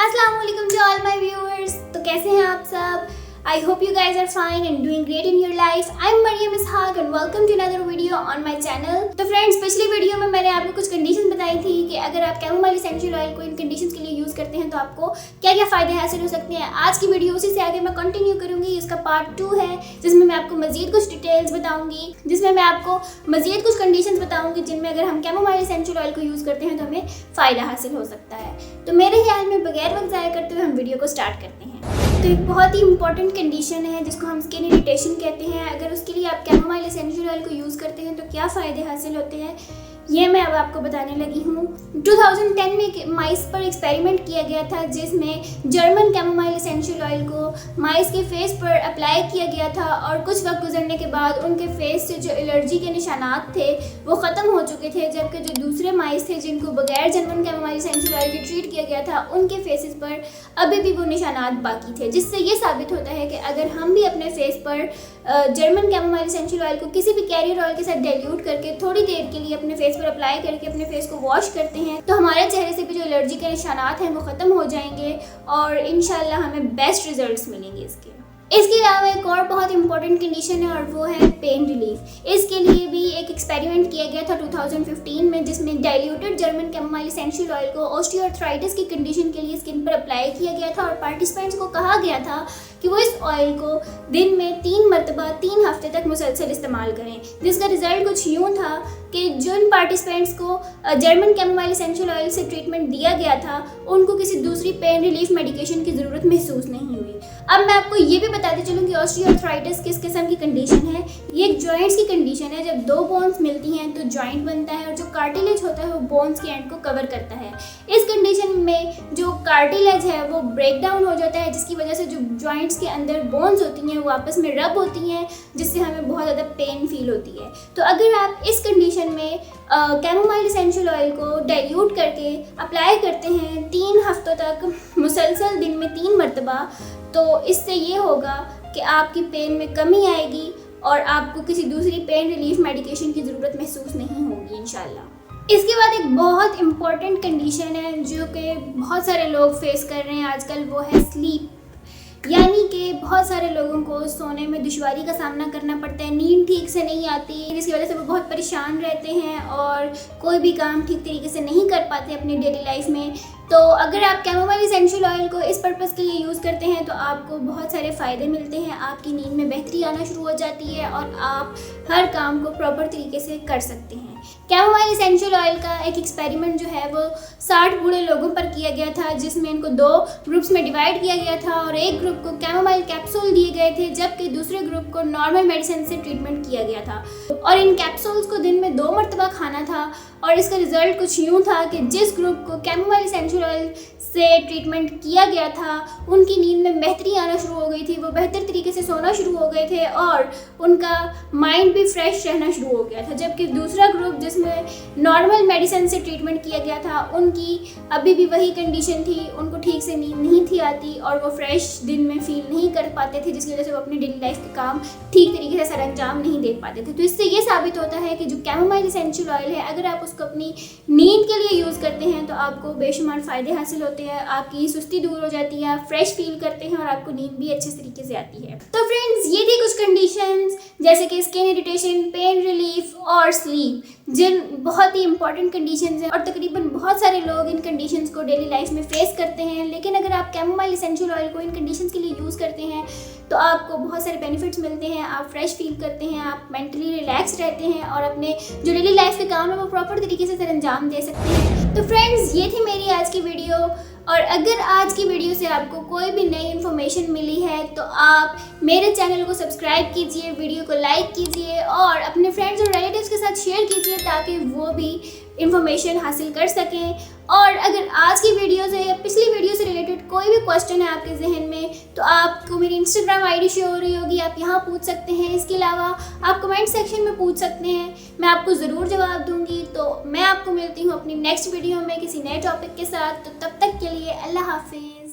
अस्सलाम वालेकुम to all my viewers. तो कैसे हैं आप सब? I hope you guys are fine and doing great in your life. I am Maryam Ishaq and welcome to another video on my channel. तो friends, पिछली वीडियो में मैंने आपको कुछ कंडीशन बताई थी कि अगर आप कैमोमाइल एसेंशियल ऑयल को इन कंडीशंस के लिए यूज़ करते हैं तो आपको क्या क्या फ़ायदे हासिल हो सकते हैं। आज की वीडियो उसी से आगे मैं कंटिन्यू करूँगी। इसका पार्ट 2 है जिसमें मैं आपको मजीद कुछ डिटेल्स बताऊँगी, जिसमें मैं आपको मजीद कुछ कंडीशंस बताऊँगी जिनमें अगर हम कैमोमाइल एसेंशियल ऑयल को यूज़ करते हैं तो हमें फ़ायदा हासिल हो सकता है। तो मेरे ख्याल में बगैर वक्त ज़ाया करते हुए हम वीडियो को स्टार्ट करते हैं। तो एक बहुत ही इंपॉर्टेंट कंडीशन है जिसको हम स्किन इरिटेशन कहते हैं। अगर उसके लिए आप कैमोमाइल एसेंशियल ऑयल को यूज़ करते हैं तो क्या फ़ायदे हासिल होते हैं ये मैं अब आपको बताने लगी हूँ। 2010 में माइस पर एक्सपेरिमेंट किया गया था जिसमें जर्मन कैमोमाइल एसेंशियल ऑयल को माइस के फेस पर अप्लाई किया गया था और कुछ वक्त गुजरने के बाद उनके फेस से जो एलर्जी के निशानात थे वो ख़त्म हो चुके थे, जबकि जो दूसरे माइस थे जिनको बगैर जर्मन कैमोमाइल एसेंशियल ऑयल के ट्रीट किया गया था उनके फेसेस पर अभी भी वो निशानात बाकी थे। जिससे ये साबित होता है कि अगर हम भी अपने फेस पर जर्मन कैमोमाइल एसेंशियल ऑयल को किसी भी कैरियर ऑयल के साथ डाइल्यूट करके थोड़ी देर के लिए अपने फेस पर अप्लाई करके अपने फेस को वॉश करते हैं तो हमारे चेहरे से भी जो एलर्जी के निशानात हैं वो ख़त्म हो जाएंगे और इंशाल्लाह हमें बेस्ट रिजल्ट्स मिलेंगे। इसके अलावा एक और बहुत इंपॉर्टेंट कंडीशन है और वो है पेन रिलीफ। इसके लिए भी एक एक्सपेरिमेंट किया गया था 2015 में जिसमें diluted German chamomile essential oil को ऑस्टियोआर्थराइटिस की कंडीशन के लिए स्किन पर अप्लाई किया गया था और पार्टिसिपेंट्स को कहा गया था कि वो इस ऑयल को दिन में 3 मरतबा 3 हफ्ते तक मुसलसल इस्तेमाल करें। जिसका रिजल्ट कुछ यूँ था कि जिन पार्टिसिपेंट्स को जर्मन कैमोमाइल एसेंशियल ऑयल से ट्रीटमेंट दिया गया था उनको किसी दूसरी पेन रिलीफ मेडिकेशन की ज़रूरत महसूस नहीं हुई। अब मैं आपको ये भी बताते चलूँ कि ऑस्टियोआर्थराइटिस किस किस्म की कंडीशन है। ये एक जॉइंट्स की कंडीशन है। जब दो बोन्स मिलती हैं तो जॉइंट बनता है और जो कार्टिलेज होता है वो बोन्स के एंड को कवर करता है। इस कंडीशन में जो कार्टिलेज है वो ब्रेक डाउन हो जाता है जिसकी वजह से जो जॉइंट्स के अंदर बोन्स होती हैं वो आपस में रब होती हैं जिससे हमें बहुत ज़्यादा पेन फील होती है। तो अगर आप इस कंडीशन में कैमोमाइल एसेंशियल ऑयल को डाइल्यूट करके अप्लाई करते हैं 3 हफ्तों तक मुसलसल दिन में 3 मरतबा, तो इससे ये होगा कि आपकी पेन में कमी आएगी और आपको किसी दूसरी पेन रिलीफ मेडिकेशन की ज़रूरत महसूस नहीं होगी इंशाल्लाह। इसके बाद एक बहुत इम्पॉर्टेंट कंडीशन है जो कि बहुत सारे लोग फेस कर रहे हैं आजकल, वो है स्लीप। यानी कि बहुत सारे लोगों को सोने में दुश्वारी का सामना करना पड़ता है, नींद ठीक से नहीं आती जिसकी वजह से वो बहुत परेशान रहते हैं और कोई भी काम ठीक तरीके से नहीं कर पाते अपनी डेली लाइफ में। तो अगर आप कैमोमाइल एसेंशियल ऑयल को इस पर्पज़ के लिए यूज़ करते हैं तो आपको बहुत सारे फ़ायदे मिलते हैं। आपकी नींद में बेहतरी आना शुरू हो जाती है और आप हर काम को प्रॉपर तरीके से कर सकते हैं। कैमोमाइल एसेंशियल ऑयल का एक एक्सपेरिमेंट जो है वो 60 बूढ़े लोगों पर किया गया था जिसमें इनको 2 ग्रुप्स में डिवाइड किया गया था और एक ग्रुप को कैमोमाइल कैप्सूल दिए गए थे जबकि दूसरे ग्रुप को नॉर्मल मेडिसिन से ट्रीटमेंट किया गया था और इन कैप्सूल्स को दिन में 2 मरतबा खाना था। और इसका रिजल्ट कुछ यूँ था कि जिस ग्रुप को कैमोमाइल एसेंशियल ऑयल से ट्रीटमेंट किया गया था उनकी नींद में बेहतरी आना शुरू हो गई थी, वो बेहतर तरीके से सोना शुरू हो गए थे और उनका माइंड भी फ्रेश रहना शुरू हो गया था। जबकि दूसरा ग्रुप जिसमें नॉर्मल मेडिसिन से ट्रीटमेंट किया गया था उनकी अभी भी वही कंडीशन थी, उनको ठीक से नींद नहीं थी आती और वो फ्रेश दिन में फील नहीं कर पाते थे जिसकी वजह से वो अपनी डेली लाइफ के काम ठीक तरीके से सर अंजाम नहीं दे पाते थे। तो इससे ये साबित होता है कि जो कैमोमाइल एसेंशियल ऑयल है अगर आप उसको अपनी नींद के लिए यूज़ करते हैं तो आपको बेशुमार फ़ायदे हासिल होते हैं। आपकी सुस्ती दूर हो जाती है, आप फ्रेश फील करते हैं और आपको नींद भी अच्छे तरीके से आती है। तो फ्रेंड्स, ये थी कुछ कंडीशंस जैसे कि स्किन इरिटेशन, पेन रिलीफ और स्लीप, जिन बहुत ही इंपॉर्टेंट कंडीशंस हैं और तकरीबन बहुत सारे लोग इन कंडीशंस को डेली लाइफ में फेस करते हैं। लेकिन अगर आप कैमोमाइल एसेंशियल ऑयल को इन कंडीशंस के लिए यूज़ करते हैं तो आपको बहुत सारे बेनिफिट्स मिलते हैं, आप फ्रेश फील करते हैं, आप मेंटली रिलैक्स रहते हैं और अपने जो डेली लाइफ के काम है वो प्रॉपर तरीके से सर अंजाम दे सकते हैं। तो फ्रेंड्स, ये थी मेरी आज की वीडियो और अगर आज की वीडियो से आपको कोई भी नई इन्फॉर्मेशन मिली है तो आप मेरे चैनल को सब्सक्राइब कीजिए, वीडियो को लाइक कीजिए और अपने फ्रेंड्स और रिलेटिव्स के साथ शेयर कीजिए ताकि वो भी इन्फॉर्मेशन हासिल कर सकें। और अगर आज की वीडियो से या पिछली वीडियो से रिलेटेड कोई भी क्वेश्चन है आपके जहन में तो आपको मेरी इंस्टाग्राम आईडी शो हो रही होगी, आप यहाँ पूछ सकते हैं। इसके अलावा आप कमेंट सेक्शन में पूछ सकते हैं, मैं आपको ज़रूर जवाब दूँगी। तो मैं आपको मिलती हूँ अपनी नेक्स्ट वीडियो में किसी नए टॉपिक के साथ। तो तब तक के लिए अल्लाह हाफिज़।